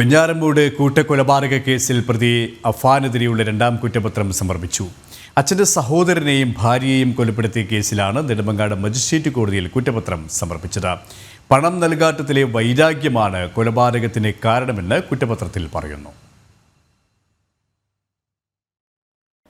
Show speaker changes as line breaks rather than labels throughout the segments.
വെഞ്ഞാറമൂട് കൂട്ടക്കൊലപാതക കേസിൽ പ്രതി അഫാനെതിരെയുള്ള രണ്ടാം കുറ്റപത്രം സമർപ്പിച്ചു. അച്ഛൻ്റെ സഹോദരനെയും ഭാര്യയെയും കൊലപ്പെടുത്തിയ കേസിലാണ് നെടുമങ്ങാട് മജിസ്ട്രേറ്റ് കോടതിയിൽ കുറ്റപത്രം സമർപ്പിച്ചത്. പണം നൽകാത്തതിലെ വൈരാഗ്യമാണ് കൊലപാതകത്തിന് കാരണമെന്ന് കുറ്റപത്രത്തിൽ പറയുന്നു.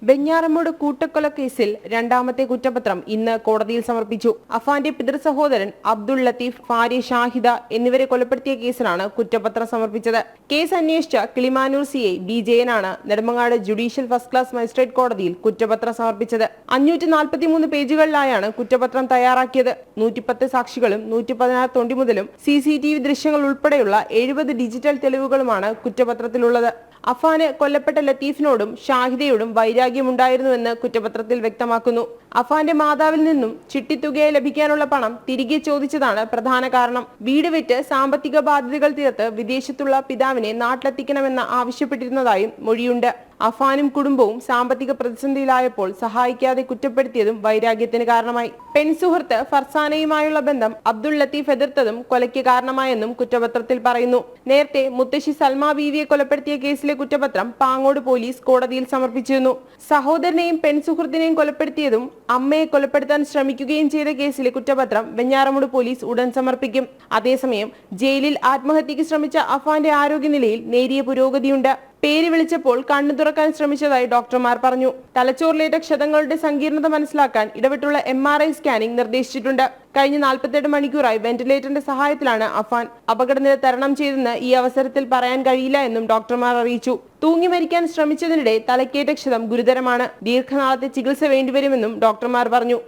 വെഞ്ഞാറമൂട് കൂട്ടക്കൊല കേസിൽ രണ്ടാമത്തെ കുറ്റപത്രം ഇന്ന് കോടതിയിൽ സമർപ്പിച്ചു. അഫാന്റെ പിതൃ സഹോദരൻ അബ്ദുൾ ലത്തീഫ്, ഭാര്യ ഷാഹിദ എന്നിവരെ കൊലപ്പെടുത്തിയ കേസിലാണ് കുറ്റപത്രം സമർപ്പിച്ചത്. കേസ് അന്വേഷിച്ച കിളിമാനൂർ CI B ജയനാണ് Nedumangad judicial first class magistrate കോടതിയിൽ കുറ്റപത്രം സമർപ്പിച്ചത്. 543 പേജുകളിലായാണ് കുറ്റപത്രം തയ്യാറാക്കിയത്. 110 സാക്ഷികളും 116 തൊണ്ടിമുതലും CCTV ദൃശ്യങ്ങൾ ഉൾപ്പെടെയുള്ള 70 ഡിജിറ്റൽ തെളിവുകളുമാണ് കുറ്റപത്രത്തിലുള്ളത്. അഫാന് കൊല്ലപ്പെട്ട ലത്തീഫിനോടും ഷാഹിദയോടും വൈരാഗ്യമുണ്ടായിരുന്നുവെന്ന് കുറ്റപത്രത്തിൽ വ്യക്തമാക്കുന്നു. അഫാന്റെ മാതാവിൽ നിന്നും ചിട്ടിത്തുകയായി ലഭിക്കാനുള്ള പണം തിരികെ ചോദിച്ചതാണ് പ്രധാന കാരണം. വീട് വിറ്റ് സാമ്പത്തിക ബാധ്യതകൾ തീർത്ത് വിദേശത്തുള്ള പിതാവിനെ നാട്ടിലെത്തിക്കണമെന്ന് ആവശ്യപ്പെട്ടിരുന്നതായും മൊഴിയുണ്ട്. അഫാനും കുടുംബവും സാമ്പത്തിക പ്രതിസന്ധിയിലായപ്പോൾ സഹായിക്കാതെ കുറ്റപ്പെടുത്തിയതും വൈരാഗ്യത്തിന് കാരണമായി. പെൺസുഹൃത്ത് ഫർസാനയുമായുള്ള ബന്ധം അബ്ദുൾ ലത്തീഫ് എതിർത്തതും കൊലയ്ക്ക് കാരണമായെന്നും കുറ്റപത്രത്തിൽ പറയുന്നു. നേരത്തെ മുത്തശ്ശി സൽമ ബീവിയെ കൊലപ്പെടുത്തിയ കേസിലെ കുറ്റപത്രം പാങ്ങോട് പോലീസ് കോടതിയിൽ സമർപ്പിച്ചിരുന്നു. സഹോദരനെയും പെൺസുഹൃത്തിനെയും കൊലപ്പെടുത്തിയതും അമ്മയെ കൊലപ്പെടുത്താൻ ശ്രമിക്കുകയും ചെയ്ത കേസിലെ കുറ്റപത്രം വെഞ്ഞാറമൂട് പോലീസ് ഉടൻ സമർപ്പിക്കും. അതേസമയം ജയിലിൽ ആത്മഹത്യക്ക് ശ്രമിച്ച അഫാന്റെ ആരോഗ്യനിലയിൽ നേരിയ പുരോഗതിയുണ്ട്. പേര് വിളിച്ചപ്പോൾ കണ്ണു തുറക്കാൻ ശ്രമിച്ചതായി ഡോക്ടർമാർ പറഞ്ഞു. തലച്ചോറിലേറ്റ ക്ഷതങ്ങളുടെ സങ്കീർണത മനസ്സിലാക്കാൻ ഇടവിട്ടുള്ള MRI സ്കാനിംഗ് നിർദ്ദേശിച്ചിട്ടുണ്ട്. കഴിഞ്ഞ 48 മണിക്കൂറായി വെന്റിലേറ്ററിന്റെ സഹായത്തിലാണ് അഫാൻ. അപകടനില തരണം ചെയ്തെന്ന് ഈ അവസരത്തിൽ പറയാൻ കഴിയില്ല എന്നും ഡോക്ടർമാർ അറിയിച്ചു. തൂങ്ങി മരിക്കാൻ ശ്രമിച്ചതിനിടെ തലക്കേറ്റ ക്ഷതം ഗുരുതരമാണ്. ദീർഘനാളത്തെ ചികിത്സ വേണ്ടിവരുമെന്നും ഡോക്ടർമാർ പറഞ്ഞു.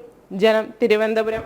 ജനം, തിരുവനന്തപുരം.